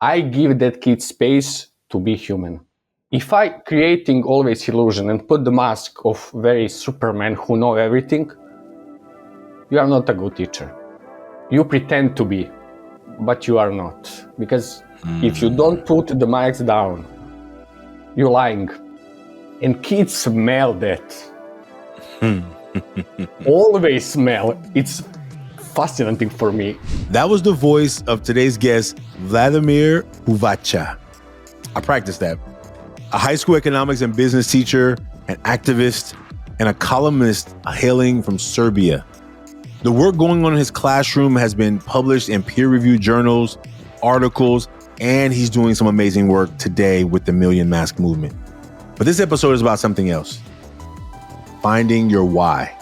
I give that kid space to be human. If I creating always illusion and put the mask of very Superman who know everything, you are not a good teacher. You pretend to be, but you are not. Because if you don't put the mics down, you're lying. And kids smell that. Always smell. It's fascinating for me. That was the voice of today's guest, Vladimir Puvača. I practiced that. A high school economics and business teacher, an activist, and a columnist hailing from Serbia. The work going on in his classroom has been published in peer-reviewed journals, articles, and he's doing some amazing work today with the Million Mask movement. But this episode is about something else. Finding your why.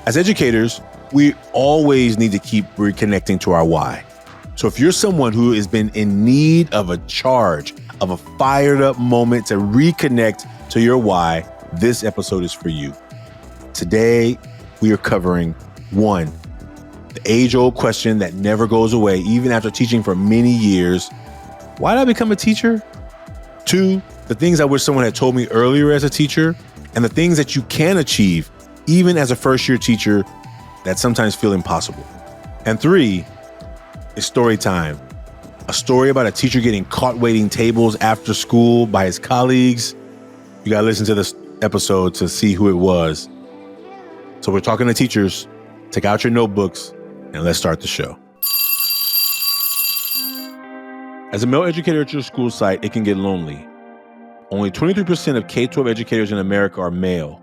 As educators, we always need to keep reconnecting to our why. So if you're someone who has been in need of a charge, of a fired up moment to reconnect to your why, this episode is for you. Today, we are covering 1, the age-old question that never goes away, even after teaching for many years. Why did I become a teacher? 2, the things I wish someone had told me earlier as a teacher, and the things that you can achieve, even as a first-year teacher, that sometimes feel impossible. And 3 is story time. A story about a teacher getting caught waiting tables after school by his colleagues. You gotta listen to this episode to see who it was. So we're talking to teachers. Take out your notebooks and let's start the show. As a male educator at your school site, it can get lonely. Only 23% of K-12 educators in America are male.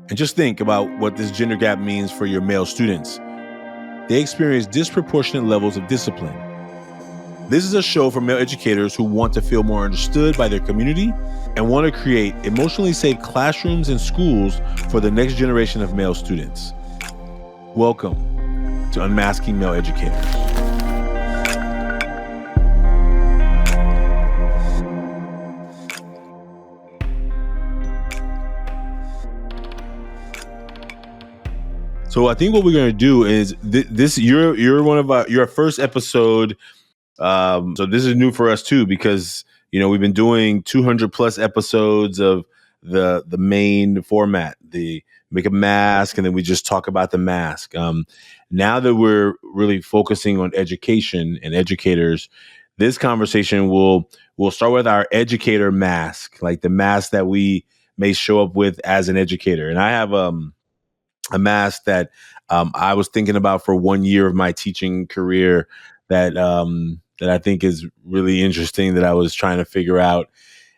And just think about what this gender gap means for your male students. They experience disproportionate levels of discipline. This is a show for male educators who want to feel more understood by their community and want to create emotionally safe classrooms and schools for the next generation of male students. Welcome to Unmasking Male Educators. So I think what we're going to do is this. You're one of your first episode. So this is new for us too, because, we've been doing 200 plus episodes of the main format, the make a mask. And then we just talk about the mask. Now that we're really focusing on education and educators, this conversation will start with our educator mask, like the mask that we may show up with as an educator. And I have, a mask that I was thinking about for 1 year of my teaching career that I think is really interesting, that I was trying to figure out.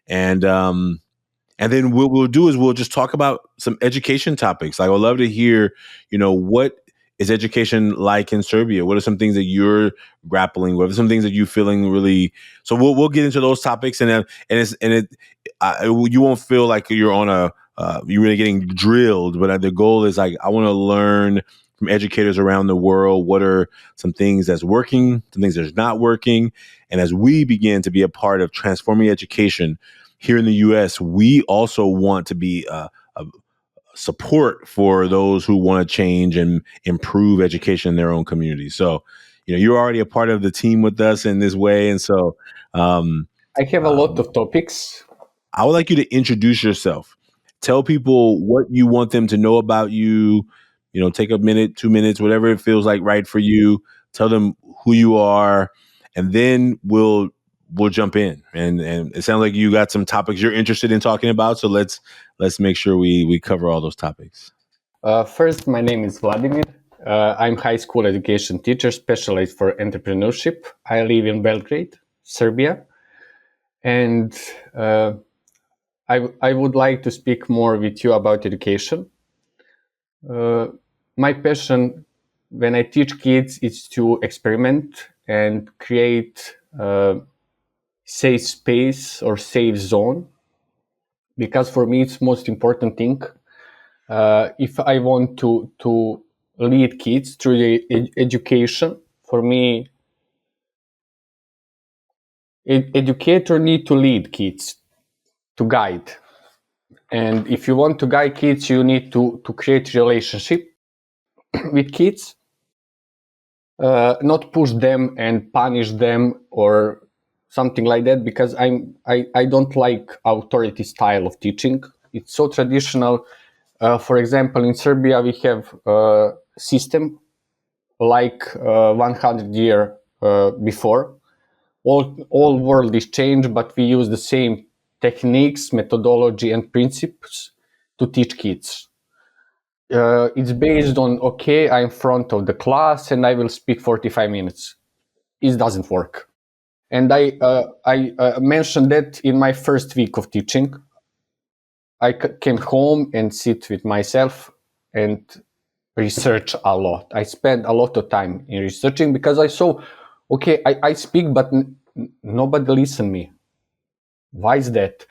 And then what we'll do is we'll just talk about some education topics. Like, I would love to hear, what is education like in Serbia? What are some things that you're grappling with? What are some things that you're feeling really? So we'll get into those topics, and you won't feel like you're on you're really getting drilled. But the goal is, like, I want to learn from educators around the world. What are some things that's working, some things that's not working? And as we begin to be a part of transforming education here in the U.S., we also want to be a support for those who want to change and improve education in their own community. So, you're already a part of the team with us in this way. And so I have a lot of topics. I would like you to introduce yourself. Tell people what you want them to know about you. Take a minute, 2 minutes, whatever it feels like right for you. Tell them who you are, and then we'll jump in. And it sounds like you got some topics you're interested in talking about. So let's make sure we cover all those topics. First, my name is Vladimir. I'm high school education teacher, specialized for entrepreneurship. I live in Belgrade, Serbia. And I would like to speak more with you about education. My passion when I teach kids is to experiment and create a safe space or safe zone, because for me it's most important thing. If I want to lead kids through the education, for me, educator need to lead kids, to guide. And if you want to guide kids, you need to create relationship with kids, not push them and punish them or something like that, because I don't like authority style of teaching. It's so traditional. For example, in Serbia, we have a system like 100 year before. All world is changed, but we use the same techniques, methodology, and principles to teach kids. It's based on, okay, I'm in front of the class and I will speak 45 minutes. It doesn't work. And I mentioned that in my first week of teaching. I came home and sit with myself and research a lot. I spent a lot of time in researching because I saw, okay, I speak, but nobody listen me. Why is that?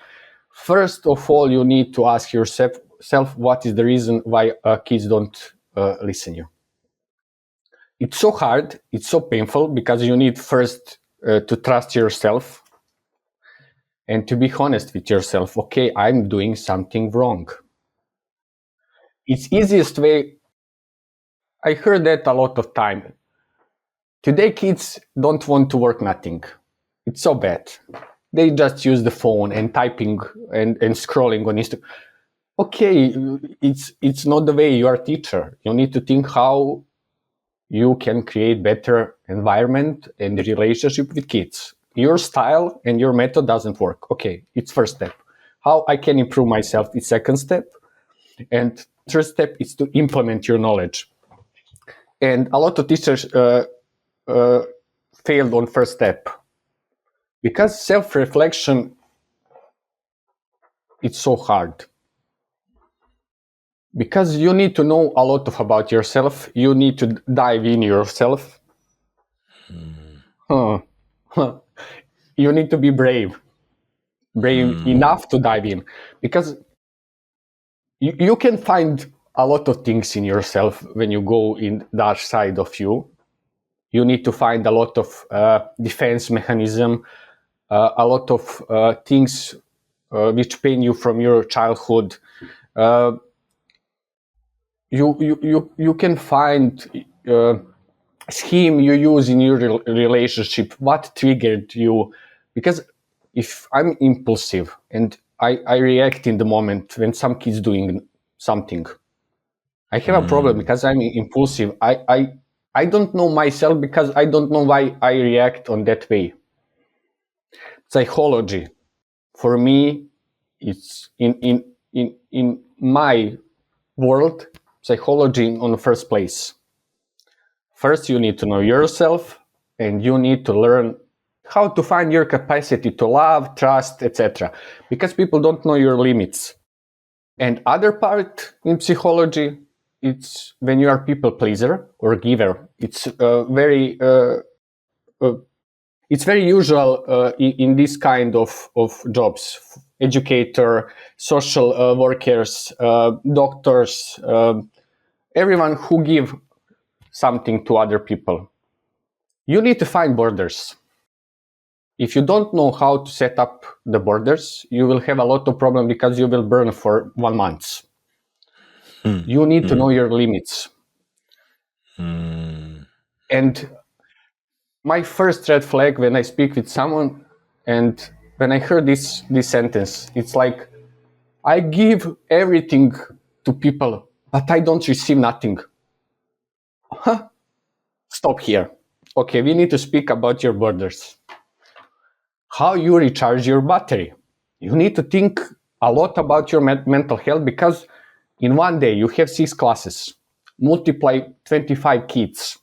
First of all, you need to ask yourself what is the reason why kids don't listen you. It's so hard, it's so painful, because you need first to trust yourself and to be honest with yourself. Okay, I'm doing something wrong. It's easiest way. I heard that a lot of time. Today kids don't want to work nothing. It's so bad. They just use the phone and typing and scrolling on Instagram. Okay, it's not the way you are a teacher. You need to think how you can create better environment and relationship with kids. Your style and your method doesn't work. Okay, it's first step. How I can improve myself is second step. And third step is to implement your knowledge. And a lot of teachers failed on first step because self-reflection, it's so hard. Because you need to know a lot about yourself. You need to dive in yourself. You need to be brave enough to dive in, because you can find a lot of things in yourself when you go in that side of you. You need to find a lot of defense mechanism, a lot of things which pain you from your childhood. You can find scheme you use in your relationship, what triggered you. Because if I'm impulsive and I react in the moment when some kid's doing something, I have a problem because I'm impulsive. I don't know myself because I don't know why I react on that way. Psychology, for me, it's in my world, psychology on the first place. First, you need to know yourself, and you need to learn how to find your capacity to love, trust, etc. Because people don't know your limits. And other part in psychology, it's when you are people pleaser or giver. It's very usual in this kind of jobs. Educator, social workers, doctors, everyone who give something to other people. You need to find borders. If you don't know how to set up the borders, you will have a lot of problem because you will burn for 1 month. You need to know your limits. And my first red flag when I speak with someone and when I heard this sentence, it's like, I give everything to people, but I don't receive nothing. Stop here. Okay, we need to speak about your borders. How you recharge your battery. You need to think a lot about your mental health, because in one day you have 6 classes, multiply 25 kids.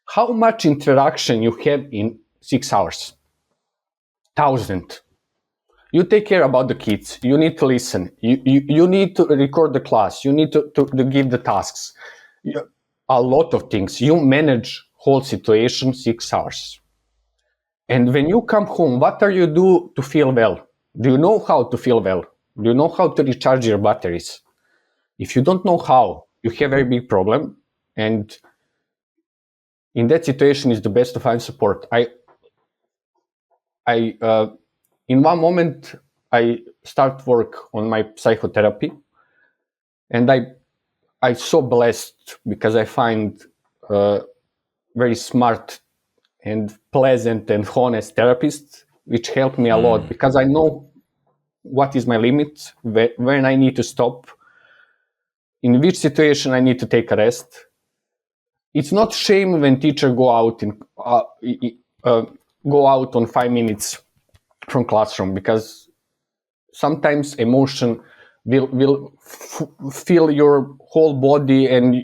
How much interaction you have in 6 hours? 1,000. You take care about the kids. You need to listen. You need to record the class. You need to give the tasks. A lot of things. You manage whole situation 6 hours. And when you come home, what are you do to feel well? Do you know how to feel well? Do you know how to recharge your batteries? If you don't know how, you have a very big problem. And in that situation, it's the best to find support. In one moment, I start work on my psychotherapy, and I so blessed because I find very smart and pleasant and honest therapist which helped me a lot because I know what is my limit, when I need to stop, in which situation I need to take a rest. It's not shame when teacher go out on 5 minutes from classroom, because sometimes emotion will fill your whole body and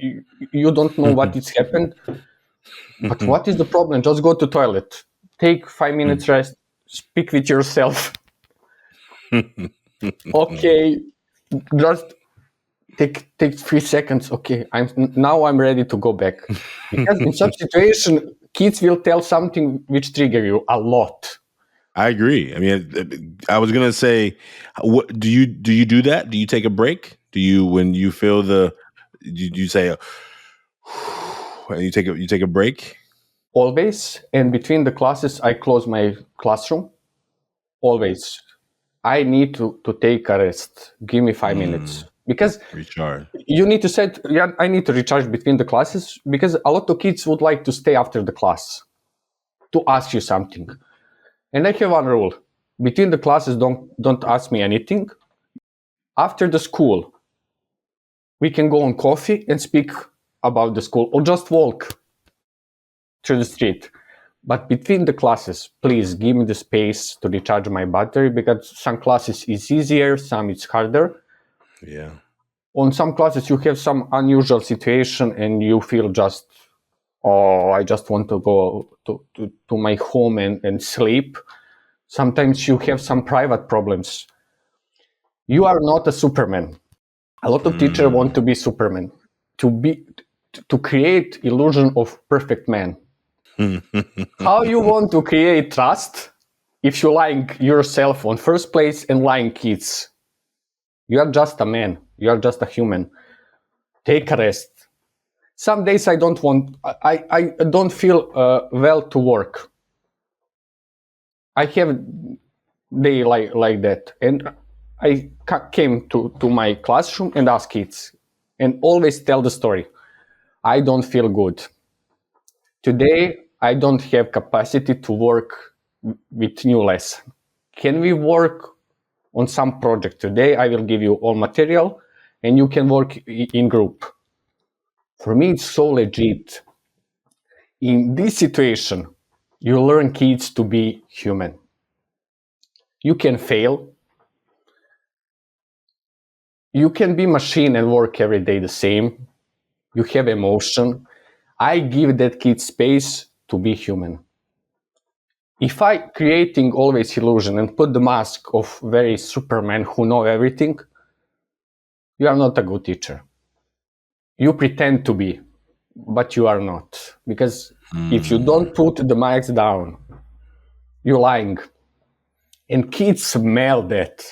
you don't know what is happened. But what is the problem? Just go to toilet, take 5 minutes rest, speak with yourself. Okay, just take 3 seconds. Okay, I'm ready to go back. Because in such situation, kids will tell something which trigger you a lot. I agree. I mean, I was gonna say, what do you do that? Do you take a break? Do you, when you feel you say, you take a break? Always, and between the classes, I close my classroom. Always, I need to take a rest. Give me 5 minutes, because Recharge. you need to set. Yeah, I need to recharge between the classes, because a lot of kids would like to stay after the class to ask you something. And I have one rule: between the classes, don't ask me anything. After the school, we can go on coffee and speak about the school, or just walk through the street. But between the classes, please give me the space to recharge my battery, because some classes is easier, some it's harder. Yeah. On some classes, you have some unusual situation and you feel just, oh, I just want to go to my home and sleep. Sometimes you have some private problems. You are not a Superman. A lot of teachers want to be Superman, to create illusion of perfect man. How you want to create trust if you lying yourself on first place and lying kids? You are just a man. You are just a human. Take a rest. Some days I don't feel well to work. I have day like that, and I came to my classroom and asked kids, and always tell the story. I don't feel good. Today, I don't have capacity to work with new lesson. Can we work on some project today? I will give you all material and you can work in group. For me, it's so legit. In this situation, you learn kids to be human. You can fail. You can be machine and work every day the same. You have emotion. I give that kid space to be human. If I creating always illusion and put the mask of very Superman who know everything, you are not a good teacher. You pretend to be, but you are not. Because if you don't put the mask down, you're lying. And kids smell that.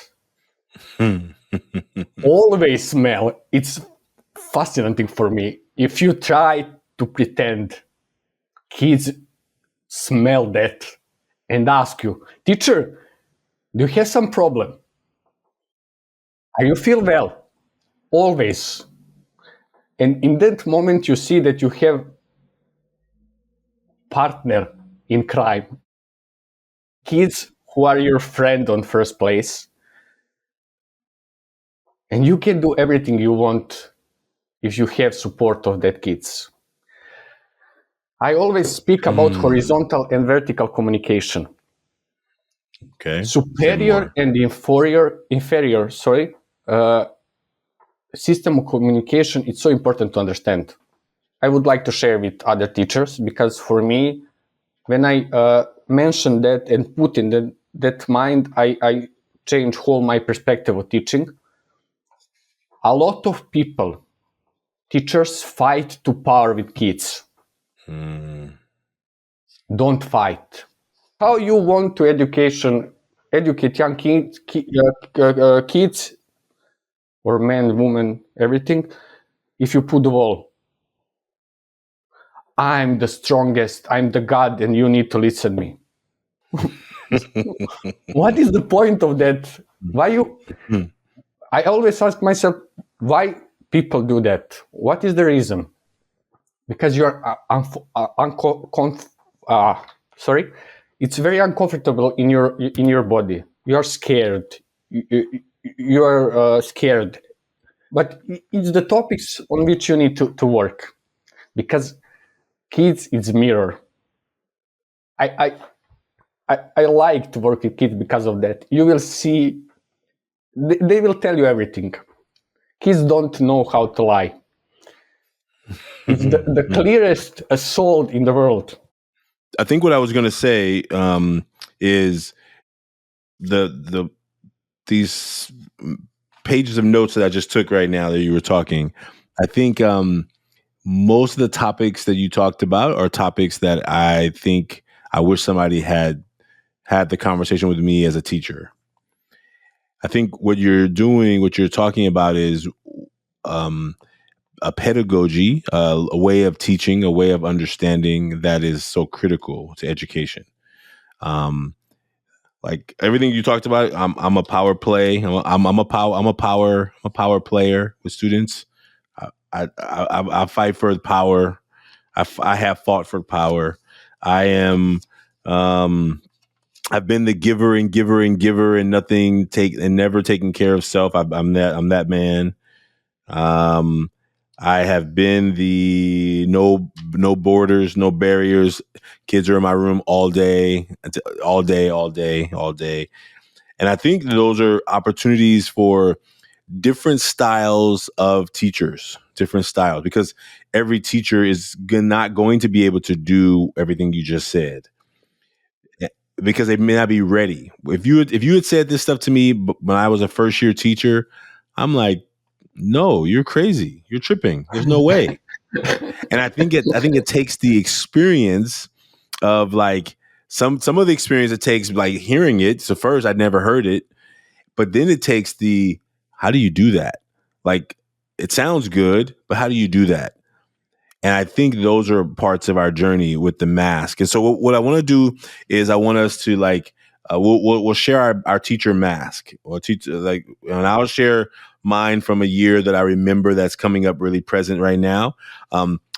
Always smell. It's fascinating for me. If you try to pretend, kids smell that and ask you, teacher, do you have some problem? Are you feel well? Always. And in that moment, you see that you have partner in crime. Kids who are your friend on first place. And you can do everything you want if you have support of that kids. I always speak about horizontal and vertical communication. Okay. Superior and inferior, system of communication, it's so important to understand. I would like to share with other teachers, because for me, when I mention that and put in that mind, I change whole my perspective of teaching. A lot of people, teachers, fight to power with kids. Don't fight. How you want to educate young kids, or men, women, everything, if you put the wall? I'm the strongest, I'm the God, and you need to listen to me. What is the point of that? Why you? I always ask myself, why people do that? What is the reason? Because you're it's very uncomfortable in your body. You are scared. You are scared, but it's the topics on which you need to work, because kids, it's mirror. I like to work with kids because of that. You will see, they will tell you everything. Kids don't know how to lie. It's the clearest assault in the world. I think what I was going to say is these pages of notes that I just took right now that you were talking. I think most of the topics that you talked about are topics that I think I wish somebody had the conversation with me as a teacher. I think what you're doing, what you're talking about, is a pedagogy, a way of teaching, a way of understanding that is so critical to education. Like everything you talked about, I'm a power play. I'm a power player with students. I fight for power. I have fought for power. I am. I've been the giver and nothing and never taking care of self. I'm that man. I have been the no borders, no barriers. Kids are in my room all day. And I think those are opportunities for different styles of teachers, because every teacher is not going to be able to do everything you just said, because they may not be ready. If you had said this stuff to me when I was a first year teacher, I'm like, no, you're crazy. You're tripping. There's no way. And I think it takes the experience of like some of the experience it takes, like hearing it. So first I'd never heard it, but then it takes the, how do you do that? Like, it sounds good, but how do you do that? And I think those are parts of our journey with the mask. And so what I want to do is I want us to like, we'll share our teacher mask, or teacher, like, and I'll share mine from a year that I remember that's coming up really present right now.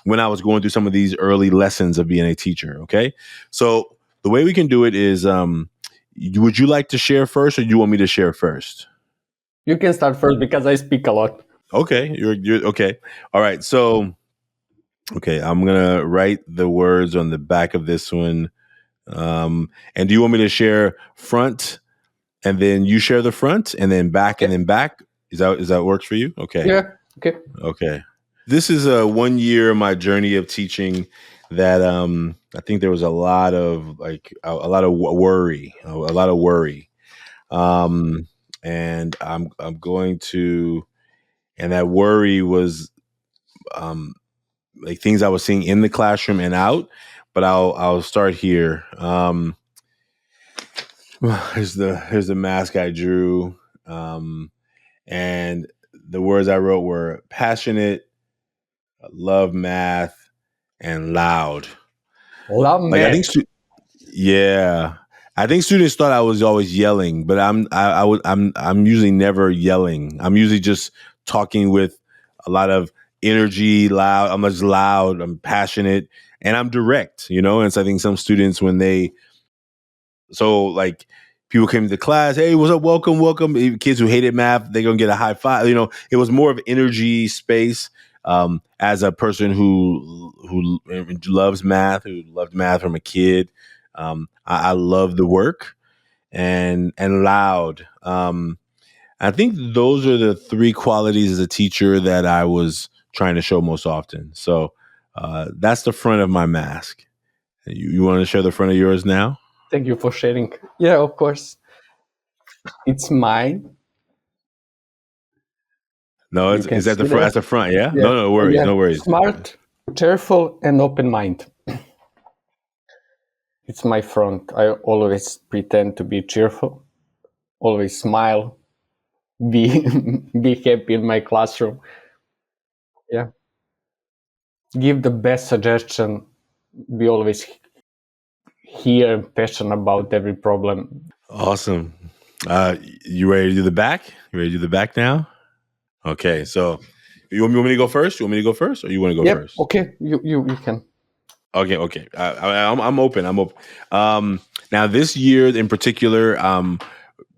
When I was going through some of these early lessons of being a teacher. Okay. So the way we can do it is, would you like to share first, or do you want me to share first? You can start first because I speak a lot. Okay. You're okay. All right. So, okay, I'm gonna write the words on the back of this one. And do you want me to share front, and then you share the front, and then back, and then back? Is that works for you? Okay. Yeah. Okay. Okay. This is a 1 year of my journey of teaching that I think there was a lot of worry, and I'm going to, and that worry was like things I was seeing in the classroom and out. But I'll start here. Here's the mask I drew, and the words I wrote were passionate, love math, and loud. Love Like, I think, math. yeah, I think students thought I was always yelling, but I'm usually never yelling. I'm usually just talking with a lot of energy, loud. I'm just loud. I'm passionate, and I'm direct. And so I think some students, like, people came to the class, hey, what's up, welcome. Kids who hated math, they're gonna get a high five. It was more of energy space. As a person who loves math, who loved math from a kid, I love the work, and loud. I think those are the three qualities as a teacher that I was trying to show most often. So that's the front of my mask. You want to share the front of yours now? Thank you for sharing. Yeah, of course. It's mine. No, You can is that the see front? that. That's the front, yeah? Yeah. No worries, Yeah. no worries. Smart, cheerful, and open mind. It's my front. I always pretend to be cheerful, always smile, be be happy in my classroom. Yeah. Give the best suggestion. Be always here and passionate about every problem. Awesome. You ready to do the back? You ready to do the back now? Okay, so you want me to go first? You want me to go first, or you want to go Yep. first? Okay. You can. Okay. I'm open. I'm open. Now, this year in particular,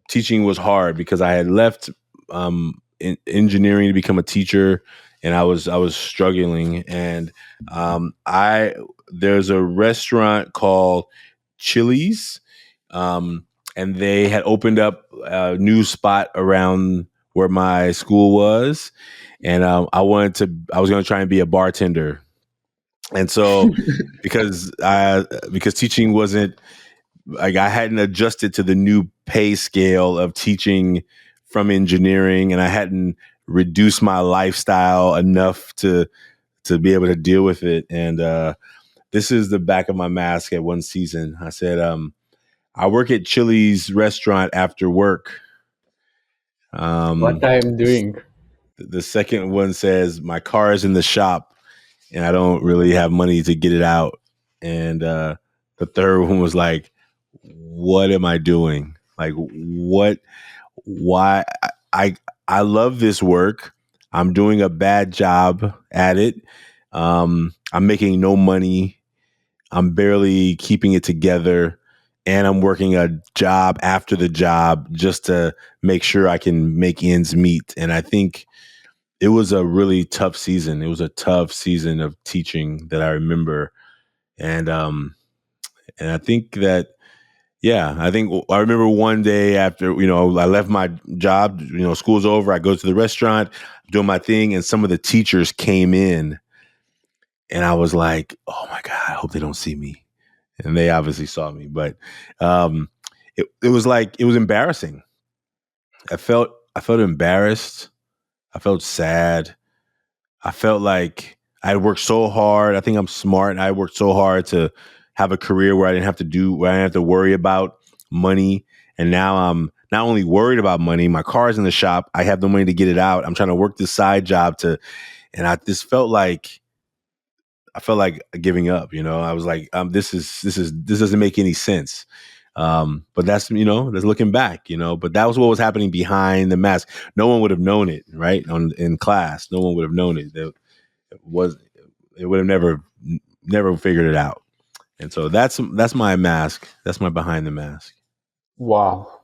teaching was hard because I had left in engineering to become a teacher, and I was struggling. And there's a restaurant called Chili's, and they had opened up a new spot around where my school was, and I was going to try and be a bartender. And so because teaching wasn't like, I hadn't adjusted to the new pay scale of teaching from engineering, and I hadn't reduced my lifestyle enough to be able to deal with it. And this is the back of my mask at one season. I said, I work at Chili's restaurant after work. What I am doing. The second one says, my car is in the shop and I don't really have money to get it out. And the third one was like, what am I doing? Like, why? I love this work. I'm doing a bad job at it. I'm making no money. I'm barely keeping it together. And I'm working a job after the job just to make sure I can make ends meet. And I think it was a really tough season. It was a tough season of teaching that I remember. And I think that, yeah, I remember one day after, I left my job, school's over, I go to the restaurant, doing my thing, and some of the teachers came in, and I was like, oh my God, I hope they don't see me. And they obviously saw me, but it was embarrassing. I felt embarrassed. I felt sad. I felt like I worked so hard. I think I'm smart. And I worked so hard to have a career where I didn't have to worry about money. And now I'm not only worried about money, my car's in the shop. I have no money to get it out. I'm trying to work this side job and I just felt like giving up. I was like, this doesn't make any sense. But that's looking back, but that was what was happening behind the mask. No one would have known it, right? In class, no one would have known it. It would have never figured it out. And so that's my mask. That's my behind the mask. Wow.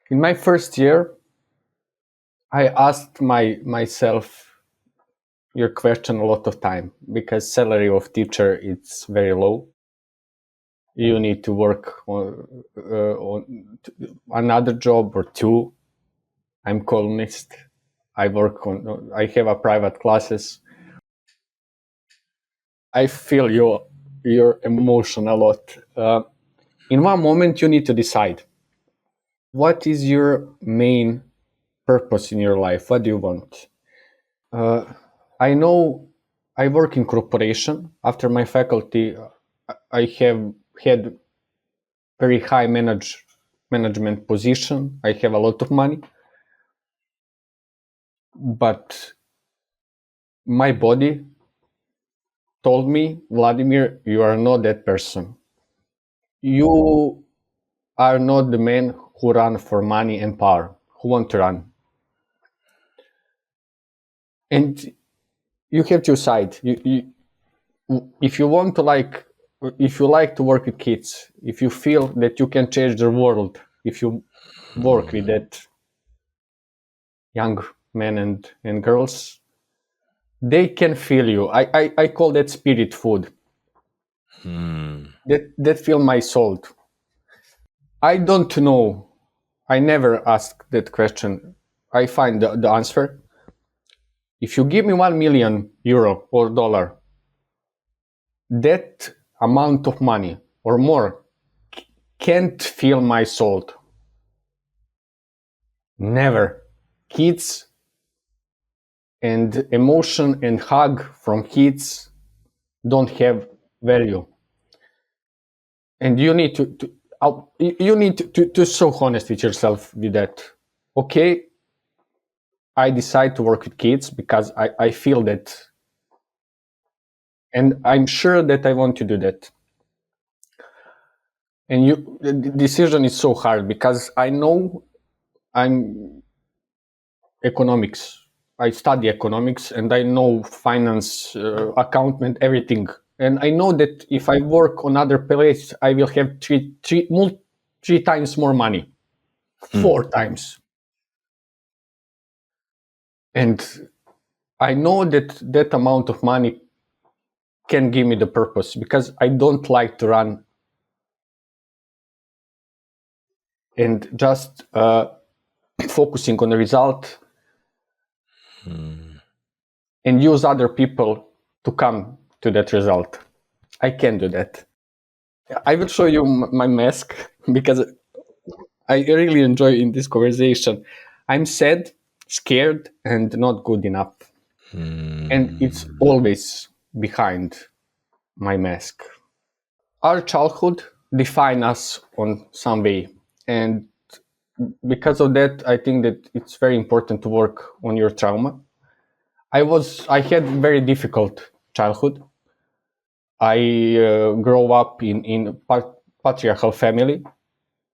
In my first year, I asked myself your question a lot of time, because salary of teacher it's very low. You need to work on another job or two. I'm columnist. I have a private classes. I feel your emotion a lot. In one moment, you need to decide what is your main purpose in your life. What do you want? I know I work in corporation. After my faculty, I have had very high management position. I have a lot of money, but my body told me, Vladimir, you are not that person. You are not the man who run for money and power, who want to run. And you have to decide. If you want to if you like to work with kids, if you feel that you can change the world, if you work with that young men and girls, they can feel you. I call that spirit food. That feel my soul. I don't know. I never asked that question. I find the answer. If you give me 1 million euro or dollar, that amount of money or more can't fill my soul. Never. Kids and emotion and hug from kids don't have value. And you need to so honest with yourself with that. Okay, I decide to work with kids because I feel that, and I'm sure that I want to do that. And the decision is so hard because I know I'm economics. I study economics and I know finance, accountant, everything And I know that if I work on other place, I will have three times more money, 4 times. And I know that that amount of money can give me the purpose, because I don't like to run and just focusing on the result and use other people to come to that result. I can do that. I will show you my mask because I really enjoy in this conversation. I'm sad, scared, and not good enough. And it's always behind my mask. Our childhood define us on some way. And because of that, I think that it's very important to work on your trauma. I had very difficult childhood. I grew up in patriarchal family,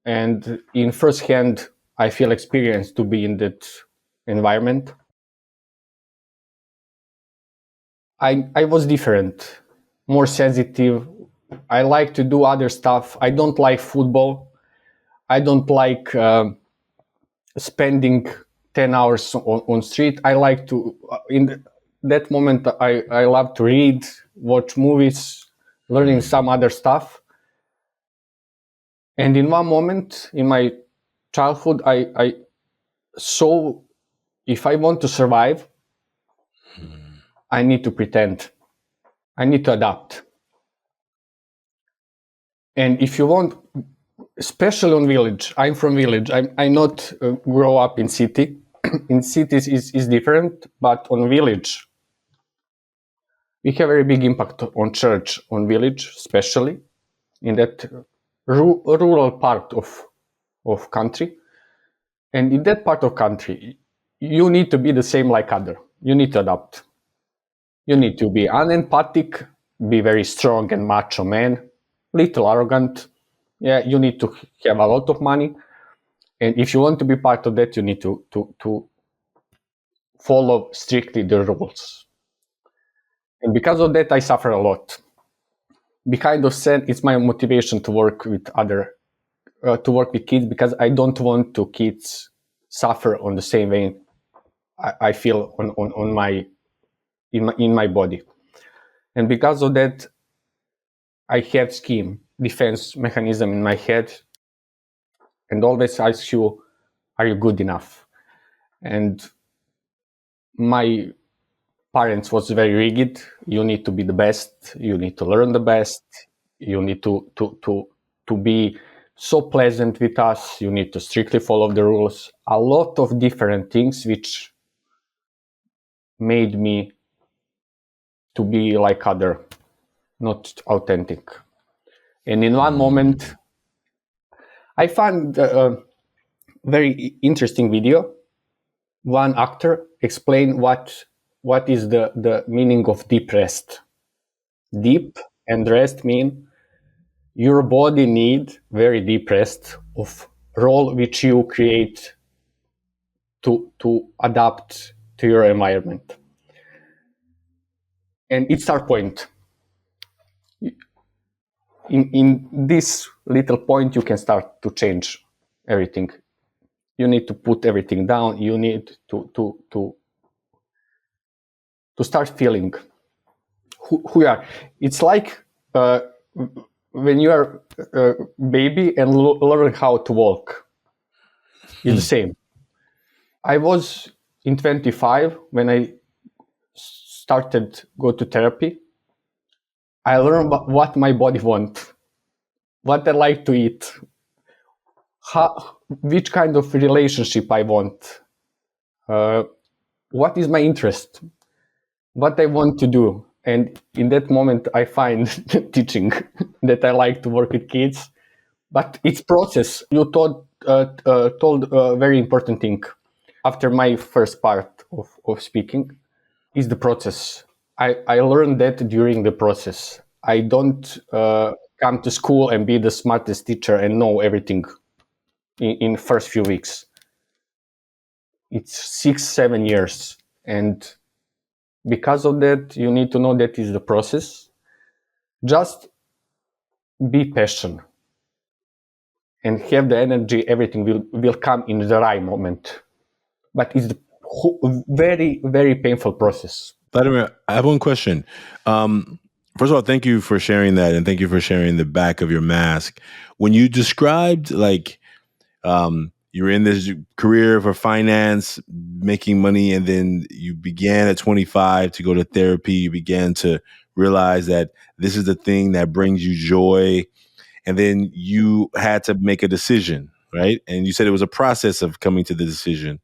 and in first hand, I feel experienced to be in that environment. I was different, more sensitive. I like to do other stuff. I don't like football. I don't like spending 10 hours on street. I like to, that moment, I love to read, watch movies, learning some other stuff. And in one moment in my childhood, I saw if I want to survive, I need to pretend. I need to adapt. And if you want, especially on village, I'm from village. I not grow up in city. In cities is different, but on village, we have a very big impact on church, on village, especially in that rural part of country. And in that part of country, you need to be the same like other. You need to adapt. You need to be unempathic, be very strong and macho man, little arrogant. Yeah, you need to have a lot of money. And if you want to be part of that, you need to follow strictly the rules. And because of that, I suffer a lot. Behind of that, it's my motivation to work with to work with kids, because I don't want to kids suffer on the same way I feel on in my body. And because of that, I have scheme, defense mechanism in my head, and always ask you, are you good enough? And my parents was very rigid. You need to be the best. You need to learn the best. You need to be so pleasant with us. You need to strictly follow the rules. A lot of different things which made me to be like other, not authentic. And in one moment, I found a very interesting video. One actor explained what is the meaning of deep rest. Deep and rest mean your body need very deep rest of role which you create to adapt to your environment. And it's our point. In this little point, you can start to change everything. You need to put everything down. You need to start feeling who you are. It's like when you are a baby and learn how to walk. It's the same. I was in 25 when I started go to therapy. I learned what my body wants, what I like to eat, which kind of relationship I want, what is my interest, what I want to do. And in that moment, I find teaching that I like to work with kids. But it's process. You told a very important thing. After my first part of speaking is the process. I learned that during the process. I don't come to school and be the smartest teacher and know everything in first few weeks. It's 6-7 years. And because of that, you need to know that is the process. Just be patient and have the energy. Everything will come in the right moment. But it's a very, very painful process. Vladimir, I have one question. First of all, thank you for sharing that, and thank you for sharing the back of your mask. When you described you were in this career for finance, making money, and then you began at 25 to go to therapy. You began to realize that this is the thing that brings you joy, and then you had to make a decision, right? And you said it was a process of coming to the decision.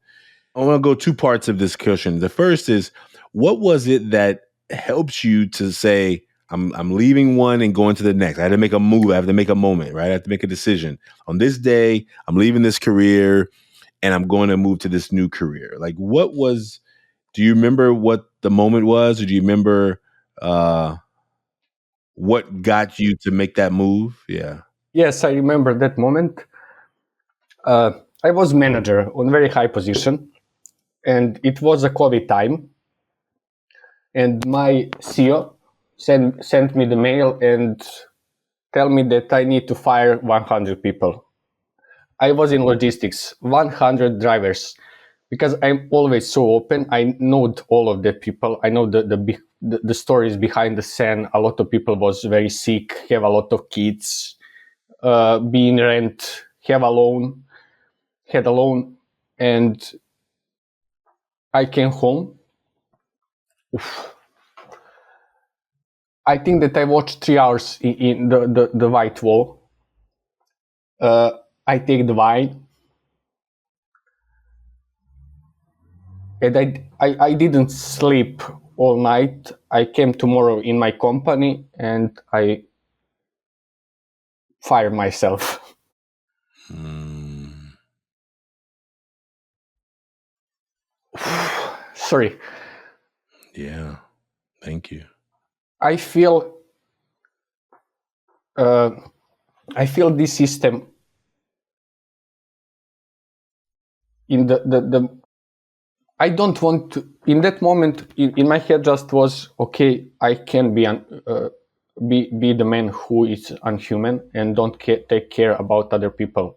I want to go two parts of this question. The first is, what was it that helps you to say, I'm leaving one and going to the next? I had to make a move. I have to make a moment, right? I have to make a decision. On this day, I'm leaving this career and I'm going to move to this new career. Like, do you remember what the moment was? Or do you remember what got you to make that move? Yeah. Yes, I remember that moment. I was manager on very high position, and it was a COVID time. And my CEO sent me the mail and tell me that I need to fire 100 people. I was in logistics, 100 drivers, because I'm always so open. I know all of the people. I know the stories behind the scene. A lot of people was very sick, have a lot of kids, being rent, had a loan, and I came home. Oof. I think that I watched 3 hours in the white wall. I take the wine, and I didn't sleep all night. I came tomorrow in my company and I fire myself. Sorry. Yeah. Thank you. I feel this system in the I don't want to. In that moment, in my head, just was okay. I can be be the man who is unhuman and don't take care about other people.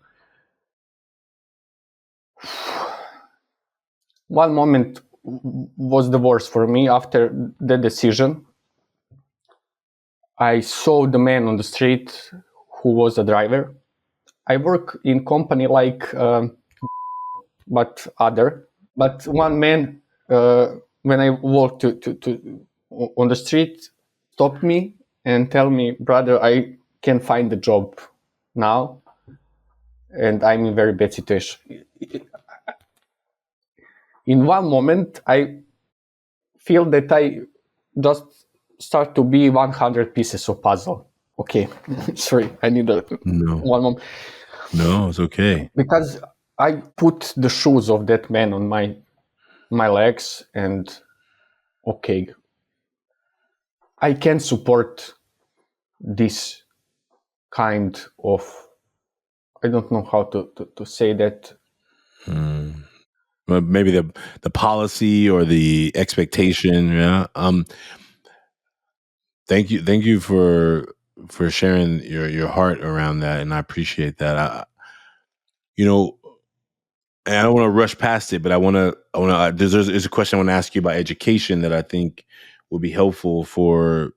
One moment was the worst for me. After the decision, I saw the man on the street who was a driver. I work in company like but other. But one man, when I walked to on the street, stopped me and tell me, brother, I can find a job now, and I'm in very bad situation. In one moment, I feel that I just start to be 100 pieces of puzzle. Okay, sorry, I need one moment. No, it's okay. Because I put the shoes of that man on my legs, and okay, I can support this kind of, I don't know how to say that. Well, maybe the policy or the expectation. Yeah. Thank you for sharing your heart around that, and I appreciate that. And I don't want to rush past it, but I want to. There's a question I want to ask you about education that I think will be helpful for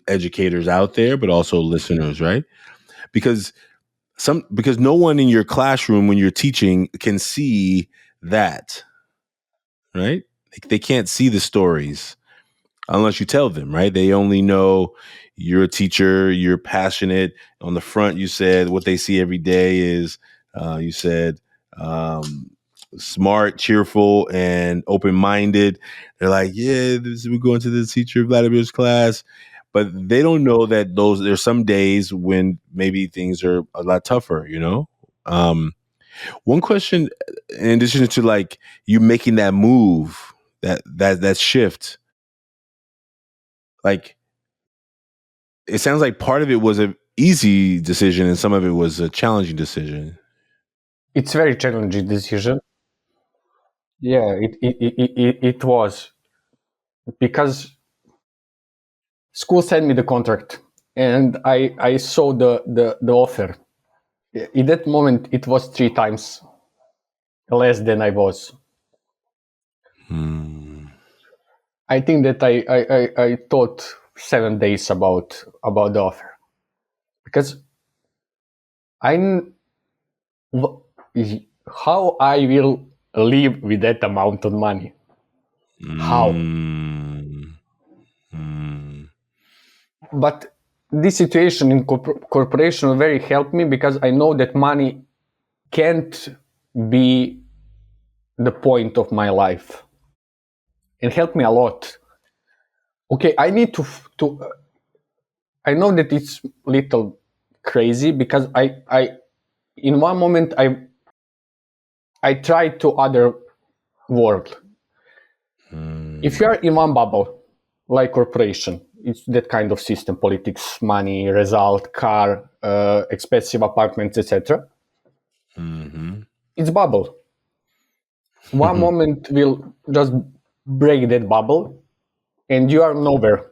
educators out there, but also listeners, right? Because no one in your classroom when you're teaching can see that, right? They can't see the stories unless you tell them, right? They only know you're a teacher, you're passionate. On the front, you said what they see every day is, you said, smart, cheerful, and open-minded. They're like, yeah, we're going to the teacher Vladimir's class. But they don't know that there's some days when maybe things are a lot tougher, you know? One question, in addition to like you making that move, that shift, like it sounds like part of it was an easy decision and some of it was a challenging decision. It's very challenging decision. Yeah, it was, because school sent me the contract. and I saw the offer. In that moment, it was 3 times less than I was. I think that I thought 7 days about the offer, because how I will live with that amount of money. How? But this situation in corporation very helped me, because I know that money can't be the point of my life, and helped me a lot. Okay, I need to I know that it's little crazy, because I in one moment I tried to other world. If you are in one bubble, like corporation, it's that kind of system: politics, money, result, car, expensive apartments, etc. It's bubble. One moment will just break that bubble, and you are nowhere,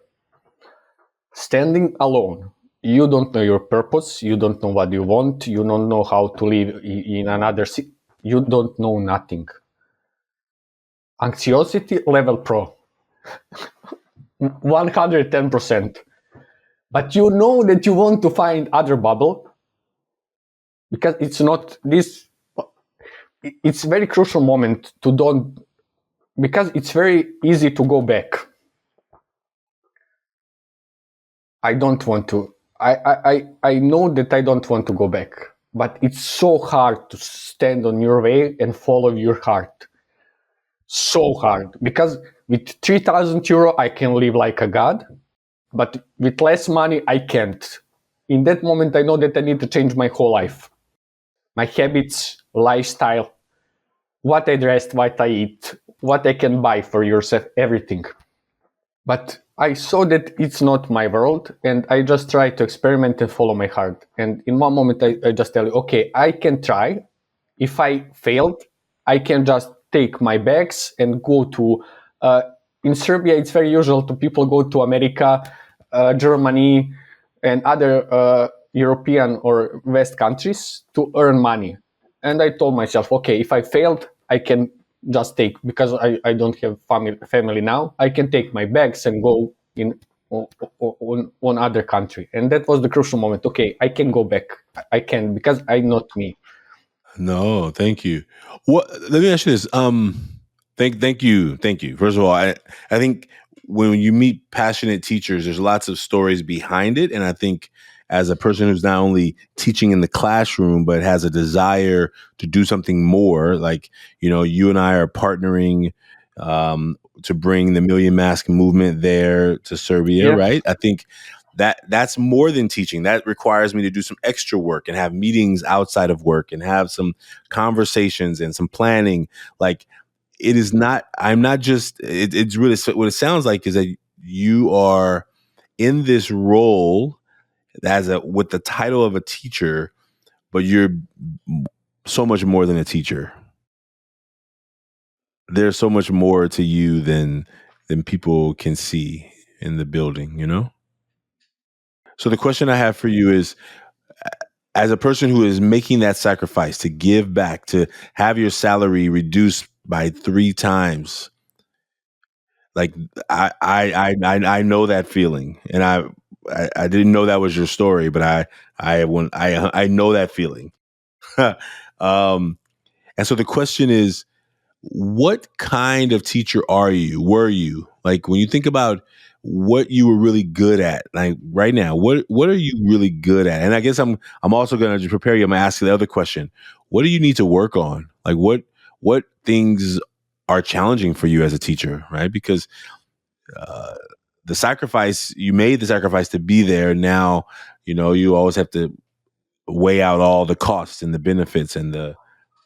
standing alone. You don't know your purpose. You don't know what you want. You don't know how to live in another city. You don't know nothing. Anxiety level pro, 110%. But you know that you want to find other bubble, because it's not this. It's very crucial moment to don't, because it's very easy to go back. I don't want to. I know that I don't want to go back, but it's so hard to stand on your way and follow your heart. So hard, because with 3,000 euro I can live like a god, but with less money I can't. In that moment, I know that I need to change my whole life, my habits, lifestyle, what I dress, what I eat, what I can buy for yourself, everything. But I saw that it's not my world, and I just try to experiment and follow my heart. And in one moment, I just tell you, okay, I can try. If I failed, I can just take my bags and go to. In Serbia, it's very usual to people go to America, Germany, and other European or West countries to earn money. And I told myself, okay, if I failed, I can just take, because I don't have family now, I can take my bags and go in on other country. And that was the crucial moment. Okay, I can go back. I can, because I'm not me. No, thank you. What? Let me ask you this. Thank you. First of all, I think when you meet passionate teachers, there's lots of stories behind it, and I think as a person who's not only teaching in the classroom but has a desire to do something more, like you and I are partnering to bring the Million Mask movement there to Serbia, Yeah. right? I think that's more than teaching. That requires me to do some extra work and have meetings outside of work and have some conversations and some planning. Like, it is not, I'm not just, it's really what it sounds like is that you are in this role with the title of a teacher, but you're so much more than a teacher. There's so much more to you than people can see in the building, So the question I have for you is, as a person who is making that sacrifice to give back, to have your salary reduced by 3 times, like I know that feeling, and I didn't know that was your story, but I know that feeling. And so the question is, what kind of teacher were you? Like, when you think about what you were really good at, like right now, what are you really good at? And I guess I'm also going to prepare you. I'm going to ask you the other question. What do you need to work on? Like, what things are challenging for you as a teacher, right? Because you made the sacrifice to be there. Now, you always have to weigh out all the costs and the benefits and the.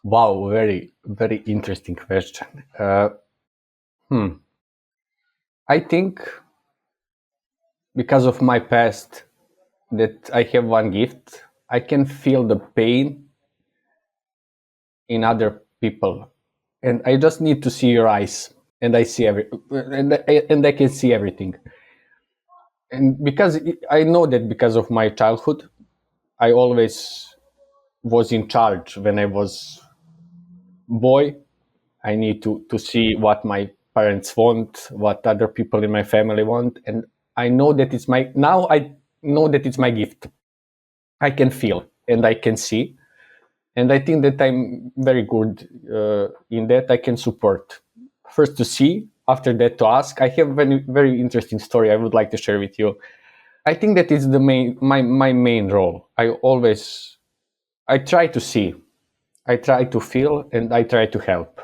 Wow, very, very interesting question. I think because of my past, that I have one gift. I can feel the pain in other people, and I just need to see your eyes, and I see and I can see everything. And because I know that because of my childhood, I always was in charge. When I was boy, I need to see what my parents want, what other people in my family want, and I know that it's my now I know that it's my gift. I can feel and I can see, and I think that I'm very good in that. I can support first to see, after that to ask. I have a very, very interesting story I would like to share with you. I think that is the my main role. I try to see, I try to feel, and I try to help.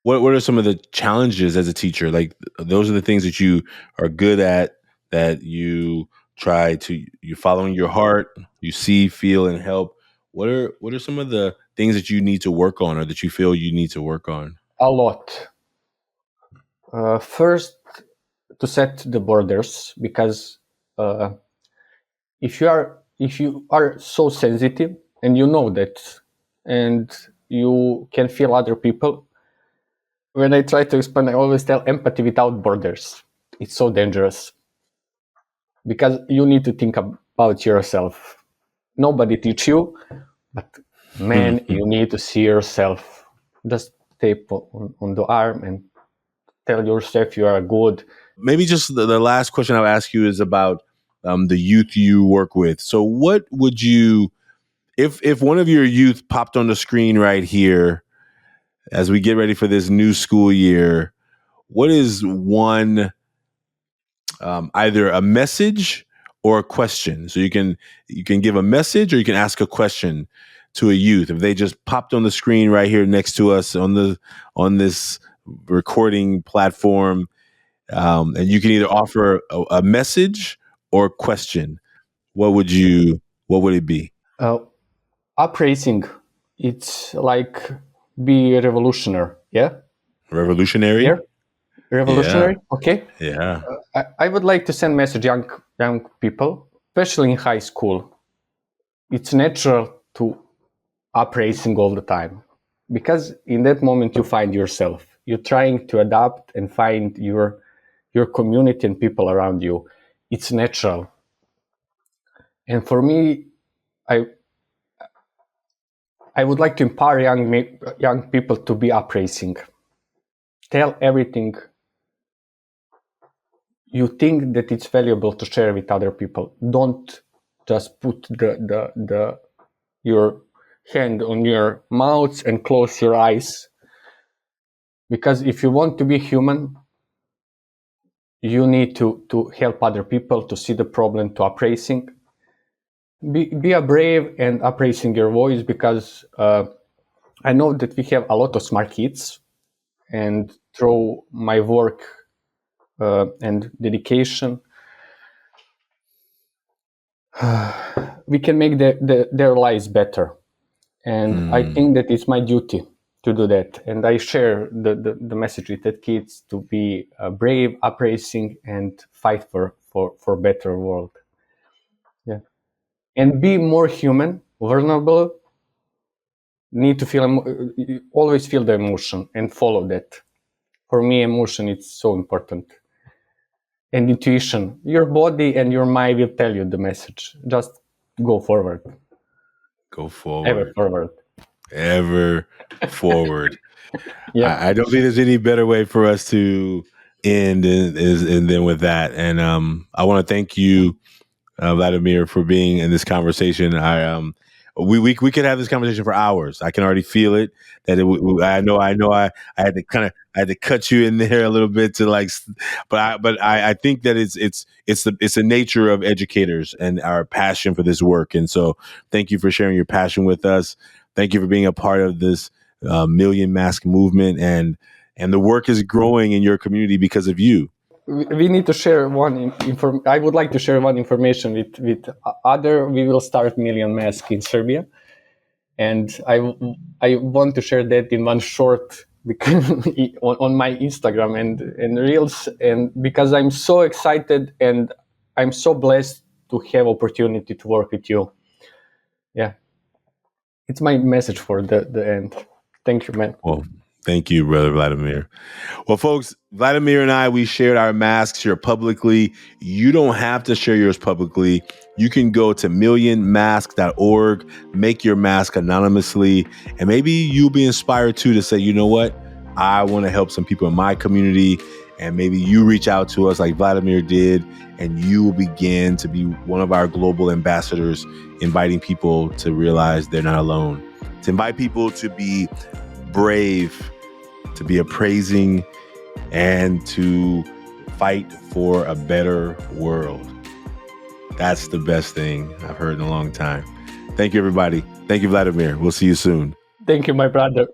What are some of the challenges as a teacher? Like those are the things that you are good at, that you try to, you're following your heart, you see, feel, and help. What are some of the things that you need to work on, or that you feel you need to work on? A lot. First, to set the borders, because uh, if you are so sensitive and you know that, and you can feel other people. When I try to explain, I always tell empathy without borders. It's so dangerous because you need to think about yourself. Nobody teach you, but man, you need to see yourself. Just tape on the arm and tell yourself you are good. Maybe just the last question I'll ask you is about the youth you work with. So what would you, if one of your youth popped on the screen right here as we get ready for this new school year, what is one, either a message or a question? So you can give a message, or you can ask a question to a youth. If they just popped on the screen right here next to us on this recording platform, and you can either offer a message or a question, what would it be? Uh, Uprising, it's like be revolutionary. Yeah, Revolutionary? there, Yeah. revolutionary. Okay. Yeah. I would like to send message young people, especially in high school. It's natural to upraising all the time, because in that moment you find yourself. You're trying to adapt and find your community and people around you. It's natural. And for me, I I would like to empower young people to be upraising. Tell everything you think that it's valuable to share with other people. Don't just put the your hand on your mouth and close your eyes, because if you want to be human, you need to help other people to see the problem, to upraising. Be a brave and upraising your voice, because I know that we have a lot of smart kids, and through my work and dedication, we can make their lives better. And I think that it's my duty to do that. And I share the message with the kids to be brave, upraising, and fight for better world. Yeah. And be more human, vulnerable. Need to feel always feel the emotion and follow that. For me, emotion is so important. And intuition. Your body and your mind will tell you the message. Just go forward. Go Ever forward. forward. Ever forward. Yeah. I don't think there's any better way for us to end and then with that. And I want to thank you, Vladimir, for being in this conversation. We could have this conversation for hours. I can already feel it. That I had to I had to cut you in there a little bit to like, but I think that it's the nature of educators and our passion for this work. And so, thank you for sharing your passion with us. Thank you for being a part of this Million Mask movement, and the work is growing in your community because of you. We need to share I would like to share one information with other. We will start Million Mask in Serbia, and I want to share that in one short on my Instagram and Reels, and because I'm so excited and I'm so blessed to have opportunity to work with you. Yeah, it's my message for the end. Thank you, man. Well, Thank you, Brother Vladimir. Well, folks, Vladimir and I, we shared our masks here publicly. You don't have to share yours publicly. You can go to millionmask.org, make your mask anonymously, and maybe you'll be inspired too to say, you know what? I want to help some people in my community, and maybe you reach out to us like Vladimir did, and you will begin to be one of our global ambassadors, inviting people to realize they're not alone, to invite people to be brave, to be appraising, and to fight for a better world. That's the best thing I've heard in a long time. Thank you, everybody. Thank you, Vladimir. We'll see you soon. Thank you, my brother.